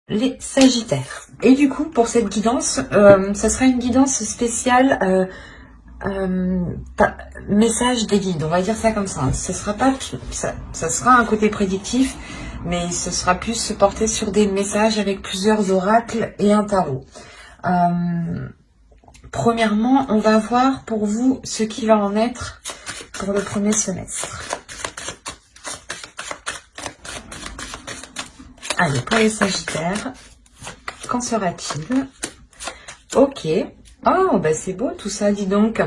les Sagittaires. Et du coup, pour cette guidance, ça sera une guidance spéciale message des guides, on va dire ça comme ça. Ce sera pas, ça sera un côté prédictif, mais ce sera plus porté sur des messages avec plusieurs oracles et un tarot. Premièrement, on va voir pour vous ce qui va en être pour le premier semestre. Allez, pour les Sagittaires, qu'en sera-t-il? Ok. Oh, bah c'est beau tout ça, dis donc.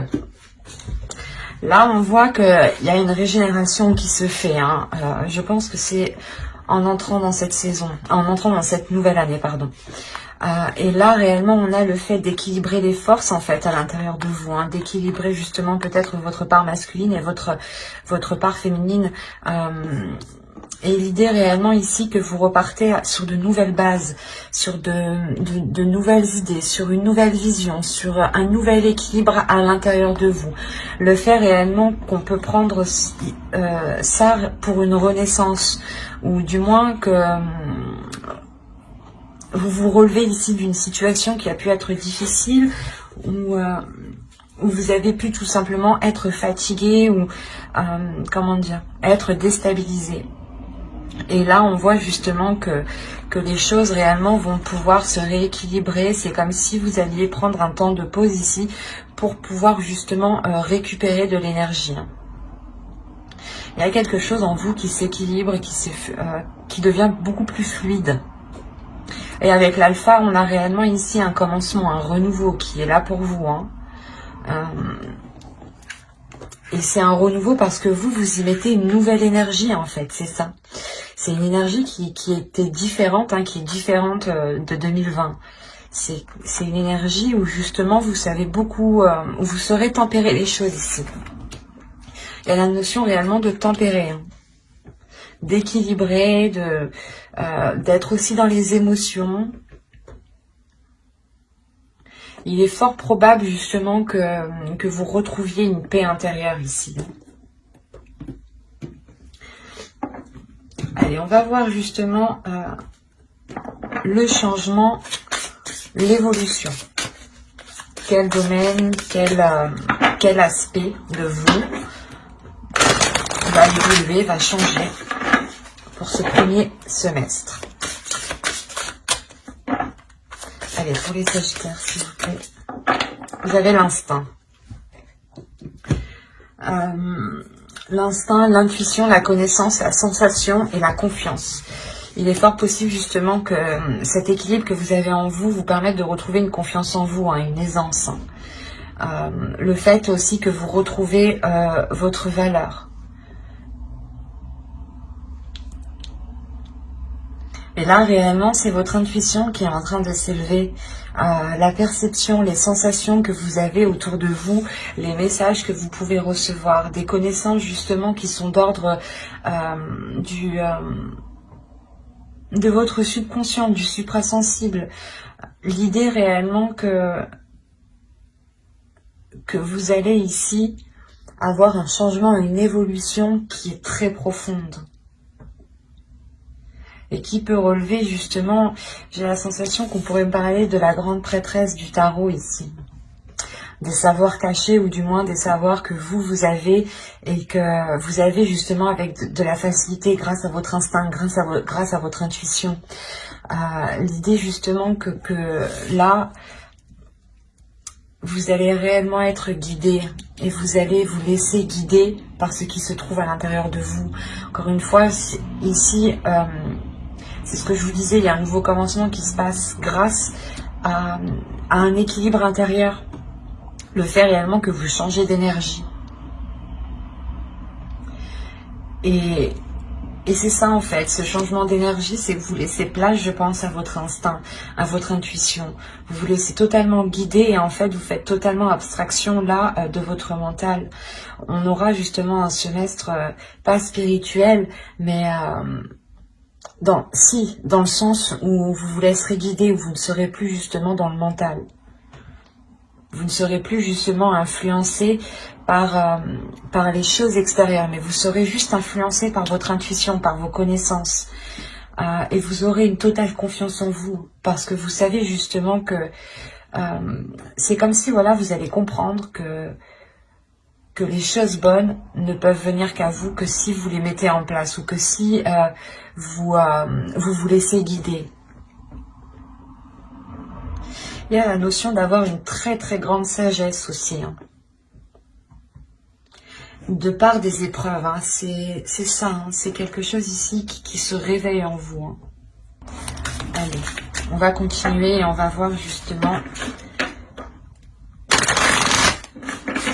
Là, on voit qu'il y a une régénération qui se fait. Hein. Je pense que c'est en entrant dans cette saison, en entrant dans cette nouvelle année, pardon. Et là, réellement, on a le fait d'équilibrer les forces, en fait, à l'intérieur de vous. Hein, d'équilibrer, justement, peut-être votre part masculine et votre part féminine. Et l'idée réellement ici que vous repartez sur de nouvelles bases, sur de nouvelles idées, sur une nouvelle vision, sur un nouvel équilibre à l'intérieur de vous. Le fait réellement qu'on peut prendre ça pour une renaissance, ou du moins que vous vous relevez ici d'une situation qui a pu être difficile, ou où vous avez pu tout simplement être fatigué, ou comment dire, être déstabilisé. Et là, on voit justement que les choses réellement vont pouvoir se rééquilibrer. C'est comme si vous alliez prendre un temps de pause ici pour pouvoir justement récupérer de l'énergie. Il y a quelque chose en vous qui s'équilibre et qui devient beaucoup plus fluide. Et avec l'alpha, on a réellement ici un commencement, un renouveau qui est là pour vous. Hein. Et c'est un renouveau parce que vous y mettez une nouvelle énergie en fait, c'est ça. C'est une énergie qui était différente, hein, qui est différente de 2020. C'est une énergie où justement vous savez beaucoup, où vous saurez tempérer les choses ici. Il y a la notion réellement de tempérer, hein, d'équilibrer, d'être aussi dans les émotions. Il est fort probable justement que vous retrouviez une paix intérieure ici. Allez, on va voir justement le changement, l'évolution. Quel domaine, quel aspect de vous va évoluer, va changer pour ce premier semestre. Allez, pour les Sagittaires, s'il vous plaît. Vous avez l'instinct. L'instinct, l'intuition, la connaissance, la sensation et la confiance. Il est fort possible justement que cet équilibre que vous avez en vous vous permette de retrouver une confiance en vous, hein, une aisance. Le fait aussi que vous retrouvez votre valeur. Et là, réellement, c'est votre intuition qui est en train de s'élever. La perception, les sensations que vous avez autour de vous, les messages que vous pouvez recevoir, des connaissances justement qui sont d'ordre de votre subconscient, du suprasensible. L'idée réellement que vous allez ici avoir un changement, une évolution qui est très profonde. Et qui peut relever justement, j'ai la sensation qu'on pourrait me parler de la grande prêtresse du tarot ici. Des savoirs cachés, ou du moins des savoirs que vous avez, et que vous avez justement avec de la facilité grâce à votre instinct, grâce à votre intuition. L'idée justement que là, vous allez réellement être guidé, et vous allez vous laisser guider par ce qui se trouve à l'intérieur de vous. Encore une fois, ici... c'est ce que je vous disais, il y a un nouveau commencement qui se passe grâce à un équilibre intérieur. Le fait réellement que vous changez d'énergie. Et c'est ça en fait, ce changement d'énergie, c'est que vous laissez place, je pense, à votre instinct, à votre intuition. Vous vous laissez totalement guider et en fait, vous faites totalement abstraction là de votre mental. On aura justement un semestre pas spirituel, mais... dans le sens où vous vous laisserez guider, où vous ne serez plus justement dans le mental. Vous ne serez plus justement influencé par les choses extérieures, mais vous serez juste influencé par votre intuition, par vos connaissances. et vous aurez une totale confiance en vous parce que vous savez justement que c'est comme si voilà, vous allez comprendre que les choses bonnes ne peuvent venir qu'à vous que si vous les mettez en place ou que si vous vous laissez guider. Il y a la notion d'avoir une très très grande sagesse aussi. Hein. De part des épreuves, hein. C'est ça, hein. C'est quelque chose ici qui se réveille en vous. Hein. Allez, on va continuer et on va voir justement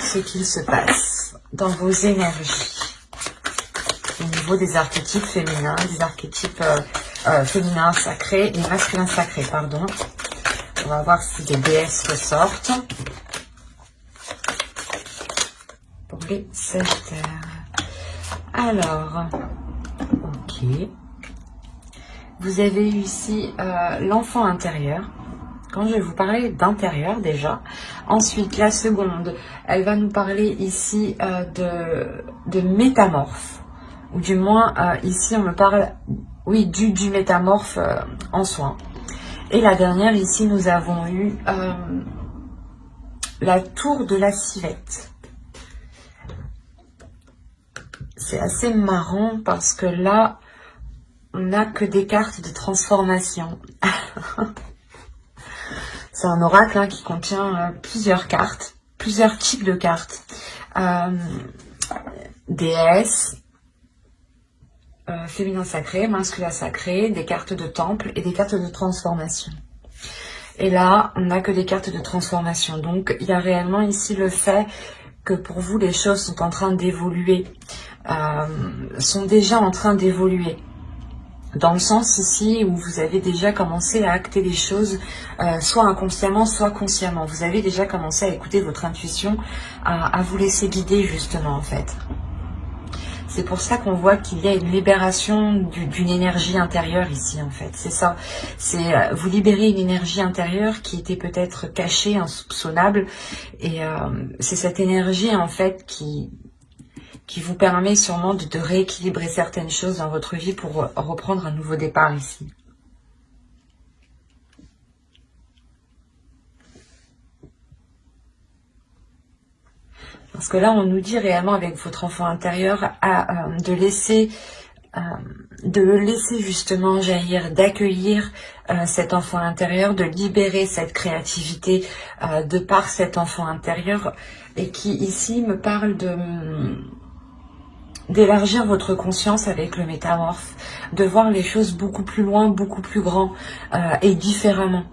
ce qu'il se passe dans vos énergies au niveau des archétypes féminins, des archétypes féminins sacrés et masculins sacrés, pardon. On va voir si des déesses ressortent pour les Sagittaires. Alors, ok. Vous avez eu ici l'enfant intérieur. Quand je vais vous parler d'intérieur déjà. Ensuite, la seconde, elle va nous parler ici de métamorphe. Ou du moins, ici, on me parle, oui, du métamorphe en soi. Et la dernière, ici, nous avons eu la tour de la civette. C'est assez marrant parce que là, on n'a que des cartes de transformation. C'est un oracle hein, qui contient plusieurs cartes, plusieurs types de cartes. Déesse, féminin sacré, masculin sacré, des cartes de temple et des cartes de transformation. Et là, on n'a que des cartes de transformation. Donc, il y a réellement ici le fait que pour vous, les choses sont en train d'évoluer, sont déjà en train d'évoluer. Dans le sens ici où vous avez déjà commencé à acter les choses, soit inconsciemment, soit consciemment. Vous avez déjà commencé à écouter votre intuition, à vous laisser guider justement en fait. C'est pour ça qu'on voit qu'il y a une libération d'une énergie intérieure ici en fait. C'est ça. C'est vous libérez une énergie intérieure qui était peut-être cachée, insoupçonnable. Et c'est cette énergie en fait qui vous permet sûrement de rééquilibrer certaines choses dans votre vie pour reprendre un nouveau départ ici. Parce que là, on nous dit réellement avec votre enfant intérieur de laisser justement jaillir, d'accueillir cet enfant intérieur, de libérer cette créativité de par cet enfant intérieur et qui ici me parle d'élargir votre conscience avec le métamorphe, de voir les choses beaucoup plus loin, beaucoup plus grand et différemment.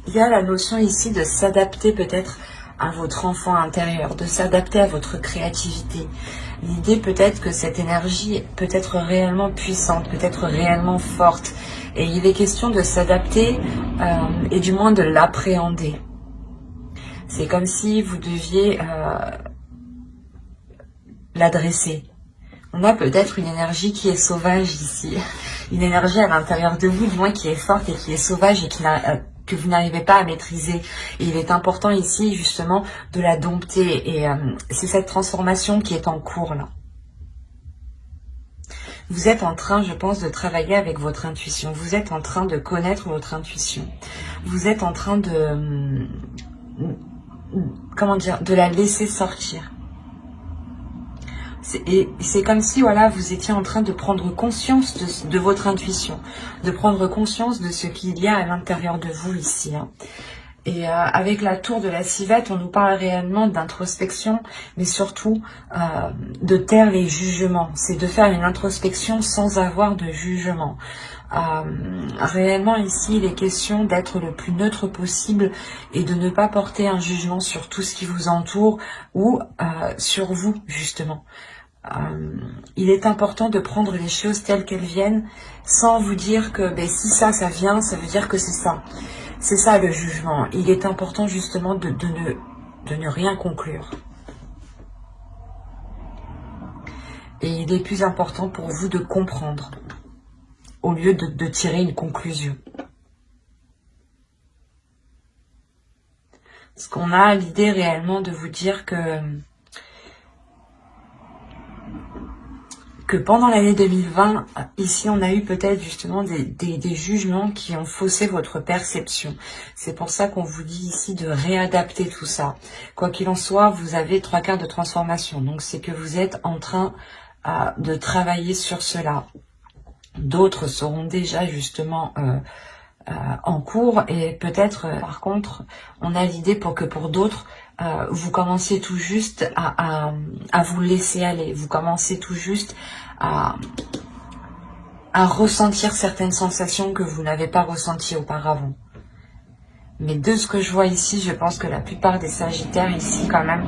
Il y a la notion ici de s'adapter peut-être à votre enfant intérieur, de s'adapter à votre créativité. L'idée peut-être que cette énergie peut être réellement puissante, peut être réellement forte. Et il est question de s'adapter et du moins de l'appréhender. C'est comme si vous deviez l'adresser. On a peut-être une énergie qui est sauvage ici. Une énergie à l'intérieur de vous, du moins qui est forte et qui est sauvage et que vous n'arrivez pas à maîtriser. Et il est important ici, justement, de la dompter. Et c'est cette transformation qui est en cours, là. Vous êtes en train, je pense, de travailler avec votre intuition. Vous êtes en train de connaître votre intuition. Vous êtes en train de... comment dire, de la laisser sortir. C'est comme si voilà, vous étiez en train de prendre conscience de votre intuition, de prendre conscience de ce qu'il y a à l'intérieur de vous ici. Hein. Et avec la tour de la civette, on nous parle réellement d'introspection, mais surtout de taire les jugements. C'est de faire une introspection sans avoir de jugement. Réellement ici, il est question d'être le plus neutre possible et de ne pas porter un jugement sur tout ce qui vous entoure ou sur vous justement. Il est important de prendre les choses telles qu'elles viennent sans vous dire que si ça vient, ça veut dire que c'est ça. C'est ça le jugement. Il est important justement de ne rien conclure. Et il est plus important pour vous de comprendre au lieu de tirer une conclusion. Parce qu'on a l'idée réellement de vous dire que que pendant l'année 2020, ici on a eu peut-être justement des jugements qui ont faussé votre perception. C'est pour ça qu'on vous dit ici de réadapter tout ça. Quoi qu'il en soit, vous avez 3/4 de transformation. Donc c'est que vous êtes en train de travailler sur cela. D'autres seront déjà justement en cours et peut-être par contre on a l'idée pour que pour d'autres vous commencez tout juste à vous laisser aller, vous commencez tout juste à ressentir certaines sensations que vous n'avez pas ressenties auparavant. Mais de ce que je vois ici, je pense que la plupart des Sagittaires ici quand même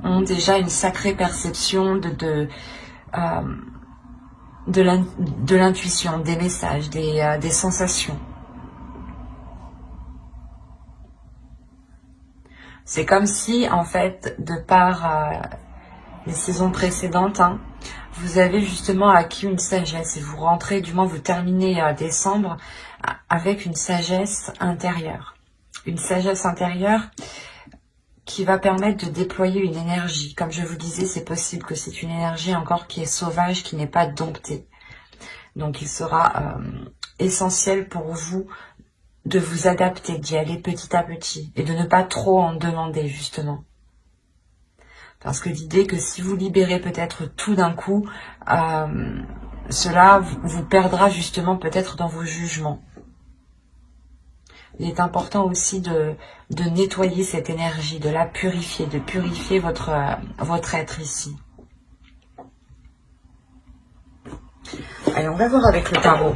ont déjà une sacrée perception de l'intuition, des messages, des sensations. C'est comme si, en fait, de par les saisons précédentes, vous avez justement acquis une sagesse et vous rentrez, du moins vous terminez décembre avec une sagesse intérieure. Une sagesse intérieure qui va permettre de déployer une énergie. Comme je vous disais, c'est possible que c'est une énergie encore qui est sauvage, qui n'est pas domptée. Donc il sera essentiel pour vous de vous adapter, d'y aller petit à petit et de ne pas trop en demander justement. Parce que l'idée que si vous libérez peut-être tout d'un coup, cela vous perdra justement peut-être dans vos jugements. Il est important aussi de nettoyer cette énergie, de la purifier, de purifier votre être ici. Allez, on va voir avec le tarot.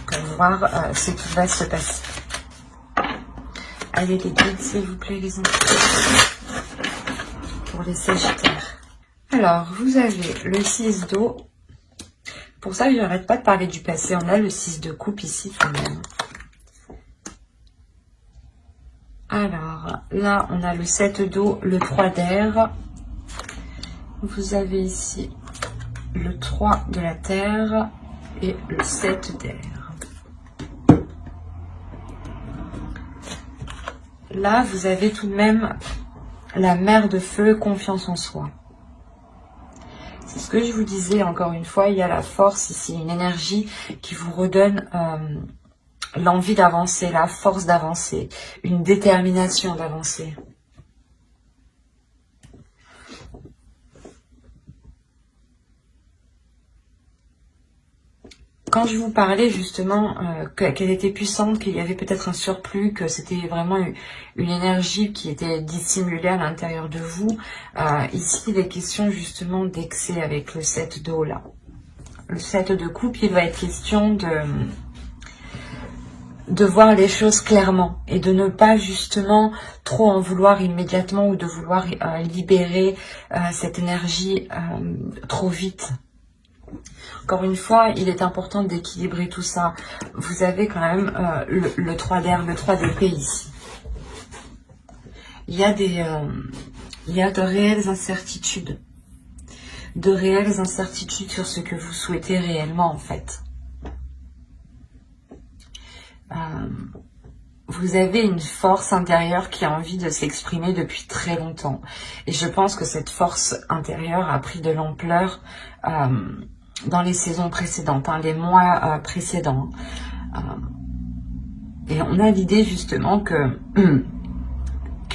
Pour voir ce qui va se passer. Allez les guides, s'il vous plaît, les enfants. Pour les Sagittaires. Alors, vous avez le 6 d'eau. Pour ça, je n'arrête pas de parler du passé. On a le 6 de coupe ici tout de même. Alors, là, on a le 7 d'eau, le 3 d'air. Vous avez ici le 3 de la terre et le 7 d'air. Là, vous avez tout de même la mer de feu, confiance en soi. C'est ce que je vous disais, encore une fois, il y a la force ici, une énergie qui vous redonne l'envie d'avancer, la force d'avancer, une détermination d'avancer. Quand je vous parlais justement qu'elle était puissante, qu'il y avait peut-être un surplus, que c'était vraiment une énergie qui était dissimulée à l'intérieur de vous, ici il est question justement d'excès avec le 7 d'eau là. Le 7 de coupe, il va être question de voir les choses clairement et de ne pas justement trop en vouloir immédiatement ou de vouloir libérer cette énergie trop vite. Encore une fois, il est important d'équilibrer tout ça. Vous avez quand même le 3 d'air, le 3 d'épée ici. Il y a de réelles incertitudes. De réelles incertitudes sur ce que vous souhaitez réellement en fait. Vous avez une force intérieure qui a envie de s'exprimer depuis très longtemps. Et je pense que cette force intérieure a pris de l'ampleur dans les saisons précédentes, les mois précédents. Et on a l'idée justement que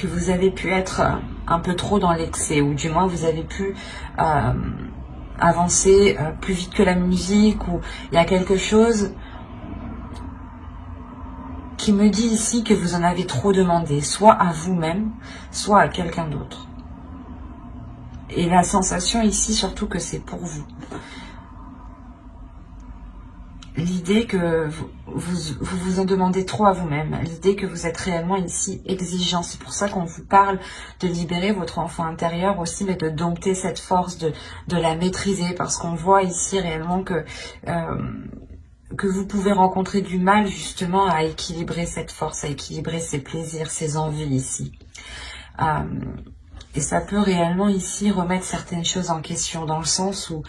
vous avez pu être un peu trop dans l'excès, ou du moins vous avez pu avancer plus vite que la musique, ou il y a quelque chose qui me dit ici que vous en avez trop demandé, soit à vous-même, soit à quelqu'un d'autre. Et la sensation ici, surtout que c'est pour vous. L'idée que vous en demandez trop à vous-même, l'idée que vous êtes réellement ici exigeant. C'est pour ça qu'on vous parle de libérer votre enfant intérieur aussi, mais de dompter cette force, de la maîtriser, parce qu'on voit ici réellement que vous pouvez rencontrer du mal justement à équilibrer cette force, à équilibrer ses plaisirs, ses envies ici. Et ça peut réellement ici remettre certaines choses en question, dans le sens où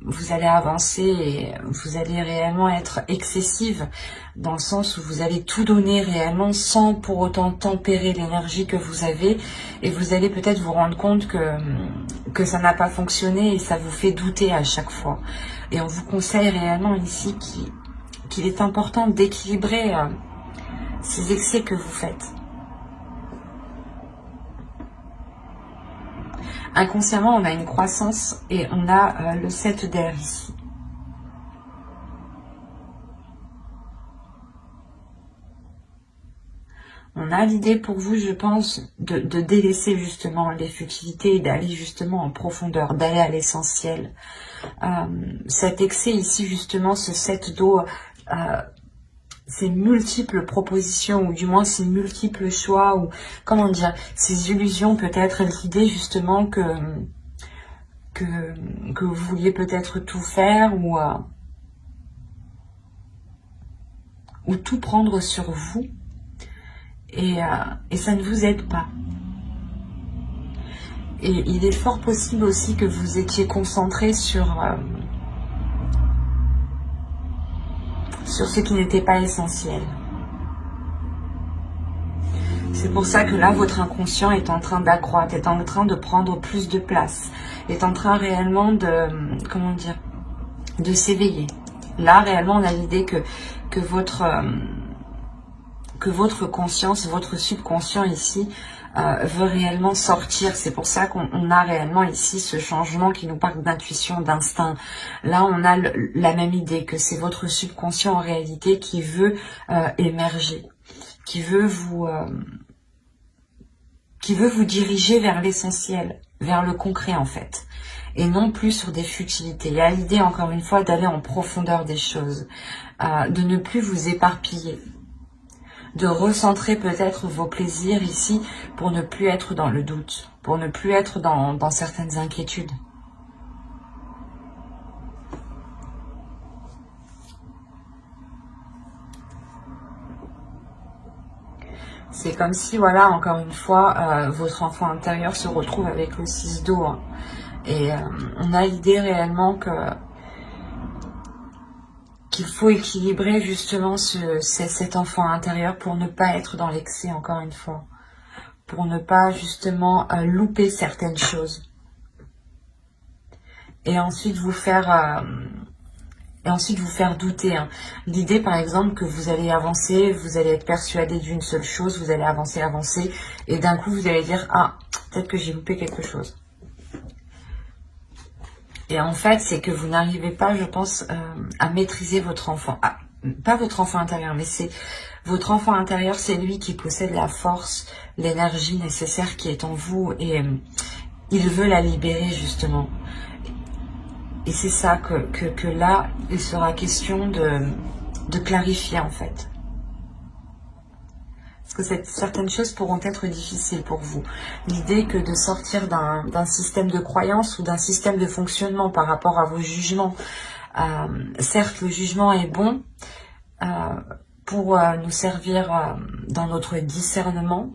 vous allez avancer et vous allez réellement être excessive, dans le sens où vous allez tout donner réellement sans pour autant tempérer l'énergie que vous avez, et vous allez peut-être vous rendre compte que que ça n'a pas fonctionné et ça vous fait douter à chaque fois. Et on vous conseille réellement ici qu'il est important d'équilibrer ces excès que vous faites. Inconsciemment, on a une croissance et on a le 7 d'air ici. On a l'idée pour vous, je pense, de délaisser justement les futilités et d'aller justement en profondeur, d'aller à l'essentiel. Cet excès ici, justement, ce 7 d'eau, ces multiples propositions, ou du moins ces multiples choix, ou comment dire, ces illusions, peut-être l'idée justement que vous vouliez peut-être tout faire, ou tout prendre sur vous. Et ça ne vous aide pas. Et il est fort possible aussi que vous étiez concentré sur ce qui n'était pas essentiel. C'est pour ça que là, votre inconscient est en train d'accroître, est en train de prendre plus de place, est en train réellement de, comment dire, de s'éveiller. Là, réellement, on a l'idée que votre conscience, votre subconscient ici veut réellement sortir. C'est pour ça qu'on a réellement ici ce changement qui nous parle d'intuition, d'instinct. Là, on a la même idée que c'est votre subconscient en réalité qui veut émerger, qui veut vous diriger vers l'essentiel, vers le concret en fait, et non plus sur des futilités. Il y a l'idée encore une fois d'aller en profondeur des choses, de ne plus vous éparpiller, de recentrer peut-être vos plaisirs ici pour ne plus être dans le doute, pour ne plus être dans certaines inquiétudes. C'est comme si, voilà, encore une fois, votre enfant intérieur se retrouve avec le 6 d'eau. Hein. Et on a l'idée réellement qu'il faut équilibrer justement cet enfant intérieur pour ne pas être dans l'excès, encore une fois. Pour ne pas justement louper certaines choses. Et ensuite vous faire douter. Hein. L'idée, par exemple, que vous allez avancer, vous allez être persuadé d'une seule chose, vous allez avancer, et d'un coup, vous allez dire, ah, peut-être que j'ai loupé quelque chose. Et en fait, c'est que vous n'arrivez pas, je pense, à maîtriser votre enfant. Ah, pas votre enfant intérieur, mais c'est votre enfant intérieur, c'est lui qui possède la force, l'énergie nécessaire qui est en vous, et il veut la libérer, justement. Et c'est ça que là, il sera question de clarifier en fait. Parce que certaines choses pourront être difficiles pour vous. L'idée que de sortir d'un système de croyance ou d'un système de fonctionnement par rapport à vos jugements. Certes, le jugement est bon pour nous servir dans notre discernement,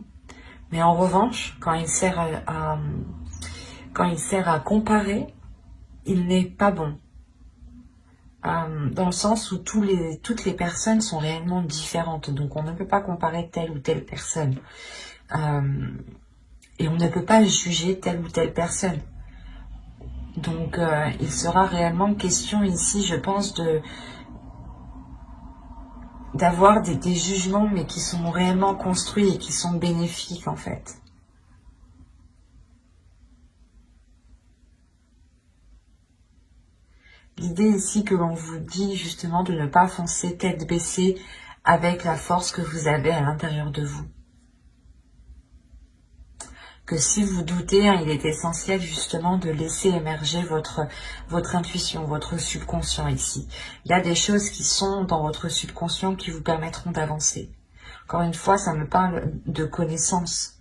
mais en revanche, quand il sert à comparer, il n'est pas bon. Dans le sens où toutes les personnes sont réellement différentes. Donc on ne peut pas comparer telle ou telle personne. Et on ne peut pas juger telle ou telle personne. Donc il sera réellement question ici, je pense, d'avoir des jugements, mais qui sont réellement construits et qui sont bénéfiques en fait. L'idée ici que l'on vous dit justement de ne pas foncer tête baissée avec la force que vous avez à l'intérieur de vous. Que si vous doutez, hein, il est essentiel justement de laisser émerger votre intuition, votre subconscient ici. Il y a des choses qui sont dans votre subconscient qui vous permettront d'avancer. Encore une fois, ça me parle de connaissance.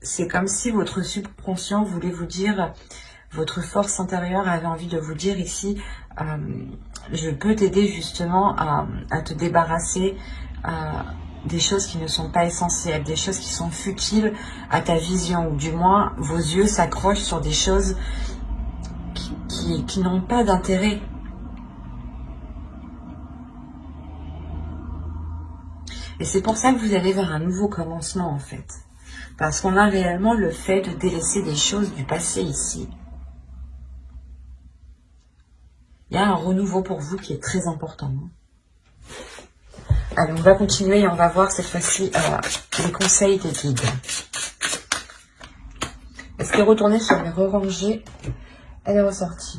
C'est comme si votre subconscient voulait vous dire... Votre force intérieure avait envie de vous dire ici, je peux t'aider justement à te débarrasser des choses qui ne sont pas essentielles, des choses qui sont futiles à ta vision, ou du moins vos yeux s'accrochent sur des choses qui n'ont pas d'intérêt. Et c'est pour ça que vous allez vers un nouveau commencement en fait. Parce qu'on a réellement le fait de délaisser des choses du passé ici. Il y a un renouveau pour vous qui est très important. Allez, on va continuer et on va voir cette fois-ci les conseils des guides. Est-ce qu'elle est retournée sur les re-rangées? Elle est ressortie.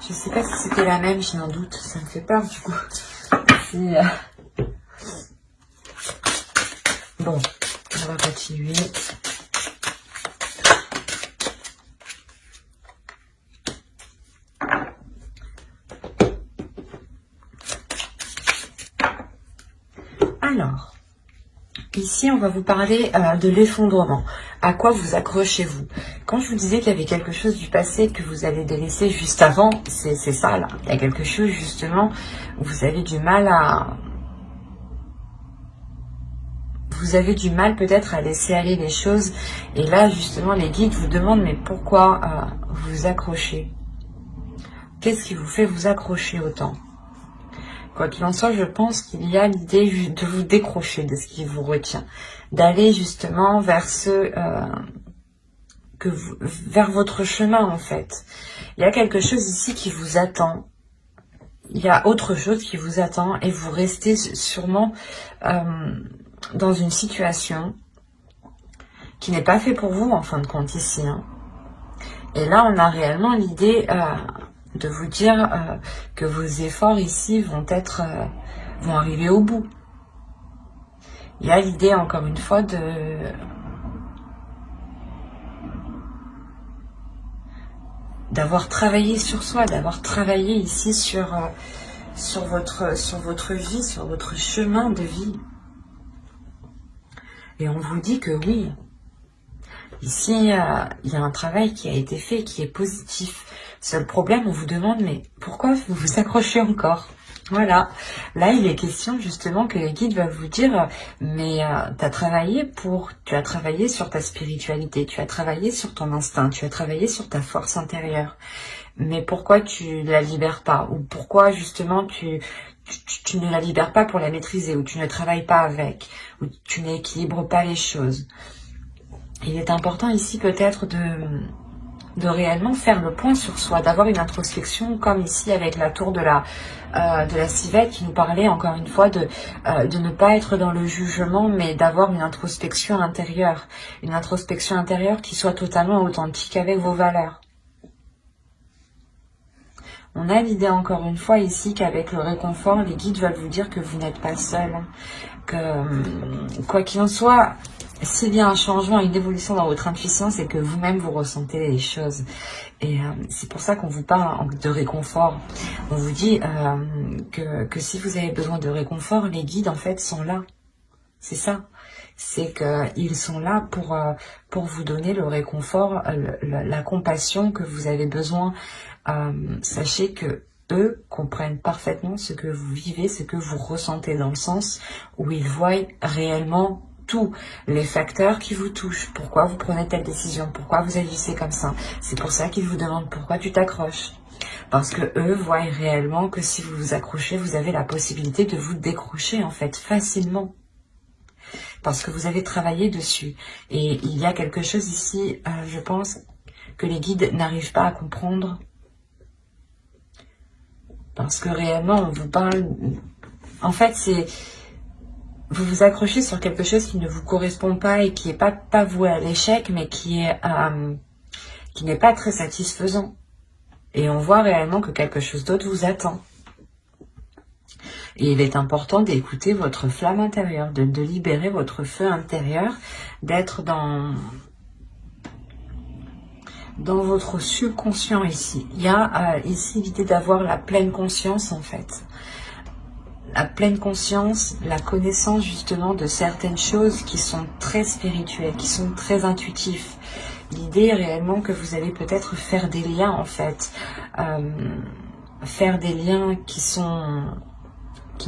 Je ne sais pas si c'était la même, j'ai un doute. Ça me fait peur du coup. Bon, on va continuer. Alors, ici, on va vous parler de l'effondrement. À quoi vous accrochez-vous? Quand je vous disais qu'il y avait quelque chose du passé que vous avez délaissé juste avant, c'est ça là. Il y a quelque chose justement où vous avez du mal à... Vous avez du mal peut-être à laisser aller les choses. Et là, justement, les guides vous demandent, mais pourquoi vous vous accrochez? Qu'est-ce qui vous fait vous accrocher autant? Quoi qu'il en soit, je pense qu'il y a l'idée de vous décrocher de ce qui vous retient. D'aller justement vers vers votre chemin en fait. Il y a quelque chose ici qui vous attend. Il y a autre chose qui vous attend et vous restez sûrement dans une situation qui n'est pas faite pour vous en fin de compte ici. Hein. Et là, on a réellement l'idée de vous dire que vos efforts ici vont arriver au bout. Il y a l'idée encore une fois d'avoir travaillé sur soi, d'avoir travaillé ici sur votre vie, sur votre chemin de vie. Et on vous dit que oui, ici, il y a un travail qui a été fait, qui est positif. Seul problème, on vous demande, mais pourquoi vous vous accrochez encore? Voilà. Là, il est question justement que les guides veulent vous dire, mais tu as travaillé sur ta spiritualité, tu as travaillé sur ton instinct, tu as travaillé sur ta force intérieure. Mais pourquoi tu ne la libères pas? Ou pourquoi justement tu ne la libères pas pour la maîtriser? Ou tu ne travailles pas avec? Ou tu n'équilibres pas les choses? Il est important ici peut-être de réellement faire le point sur soi, d'avoir une introspection comme ici avec la tour de la civette qui nous parlait encore une fois de ne pas être dans le jugement mais d'avoir une introspection intérieure qui soit totalement authentique avec vos valeurs. On a l'idée encore une fois ici qu'avec le réconfort, les guides veulent vous dire que vous n'êtes pas seul, que quoi qu'il en soit, s'il y a un changement, une évolution dans votre intuition, c'est que vous-même vous ressentez les choses. Et c'est pour ça qu'on vous parle de réconfort. On vous dit que si vous avez besoin de réconfort, les guides en fait sont là. C'est ça. C'est qu'ils sont là pour vous donner le réconfort, la compassion que vous avez besoin. Sachez que eux comprennent parfaitement ce que vous vivez, ce que vous ressentez, dans le sens où ils voient réellement tous les facteurs qui vous touchent. Pourquoi vous prenez telle décision? Pourquoi vous agissez comme ça? C'est pour ça qu'ils vous demandent pourquoi tu t'accroches. Parce que eux voient réellement que si vous vous accrochez, vous avez la possibilité de vous décrocher en fait facilement. Parce que vous avez travaillé dessus. Et il y a quelque chose ici, je pense, que les guides n'arrivent pas à comprendre. Parce que réellement, on vous parle... En fait, c'est... Vous vous accrochez sur quelque chose qui ne vous correspond pas et qui n'est pas voué à l'échec, mais qui n'est pas très satisfaisant. Et on voit réellement que quelque chose d'autre vous attend. Et il est important d'écouter votre flamme intérieure, de libérer votre feu intérieur, d'être dans votre subconscient ici. Il y a ici l'idée d'avoir la pleine conscience en fait. La pleine conscience, la connaissance justement de certaines choses qui sont très spirituelles, qui sont très intuitives. L'idée est réellement que vous allez peut-être faire des liens en fait. Faire des liens qui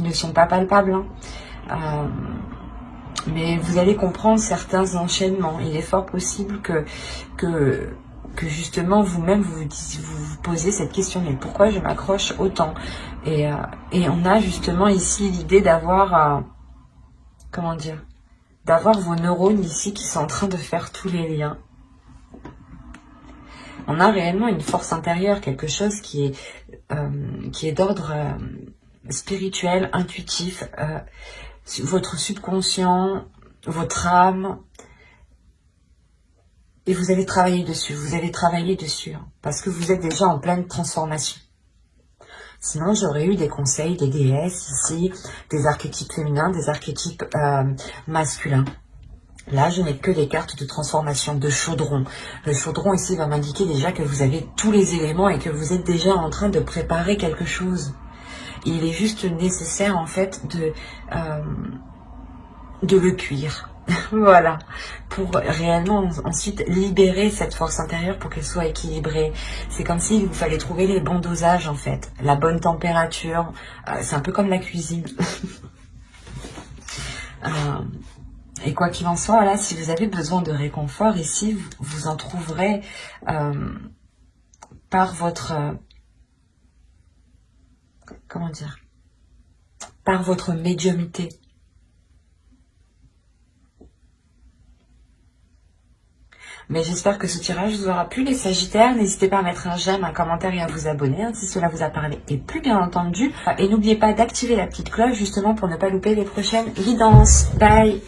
ne sont pas palpables. Hein. Mais vous allez comprendre certains enchaînements. Il est fort possible que justement vous-même vous posez cette question, mais pourquoi je m'accroche autant? Et on a justement ici l'idée d'avoir comment dire, d'avoir vos neurones ici qui sont en train de faire tous les liens. On a réellement une force intérieure, quelque chose qui est d'ordre spirituel, intuitif, votre subconscient, votre âme. Et vous allez travailler dessus, hein, parce que vous êtes déjà en pleine transformation. Sinon, j'aurais eu des conseils des déesses ici, des archétypes féminins, des archétypes masculins. Là, je n'ai que des cartes de transformation, de chaudron. Le chaudron ici va m'indiquer déjà que vous avez tous les éléments et que vous êtes déjà en train de préparer quelque chose. Il est juste nécessaire, en fait, de le cuire. Voilà, pour réellement ensuite libérer cette force intérieure pour qu'elle soit équilibrée. C'est comme s'il vous fallait trouver les bons dosages en fait, la bonne température. C'est un peu comme la cuisine. Et quoi qu'il en soit, là, si vous avez besoin de réconfort ici, vous en trouverez par votre... comment dire, par votre médiumnité. Mais j'espère que ce tirage vous aura plu les Sagittaires. N'hésitez pas à mettre un j'aime, un commentaire et à vous abonner hein, si cela vous a parlé et plus bien entendu. Et n'oubliez pas d'activer la petite cloche justement pour ne pas louper les prochaines guidances. Bye!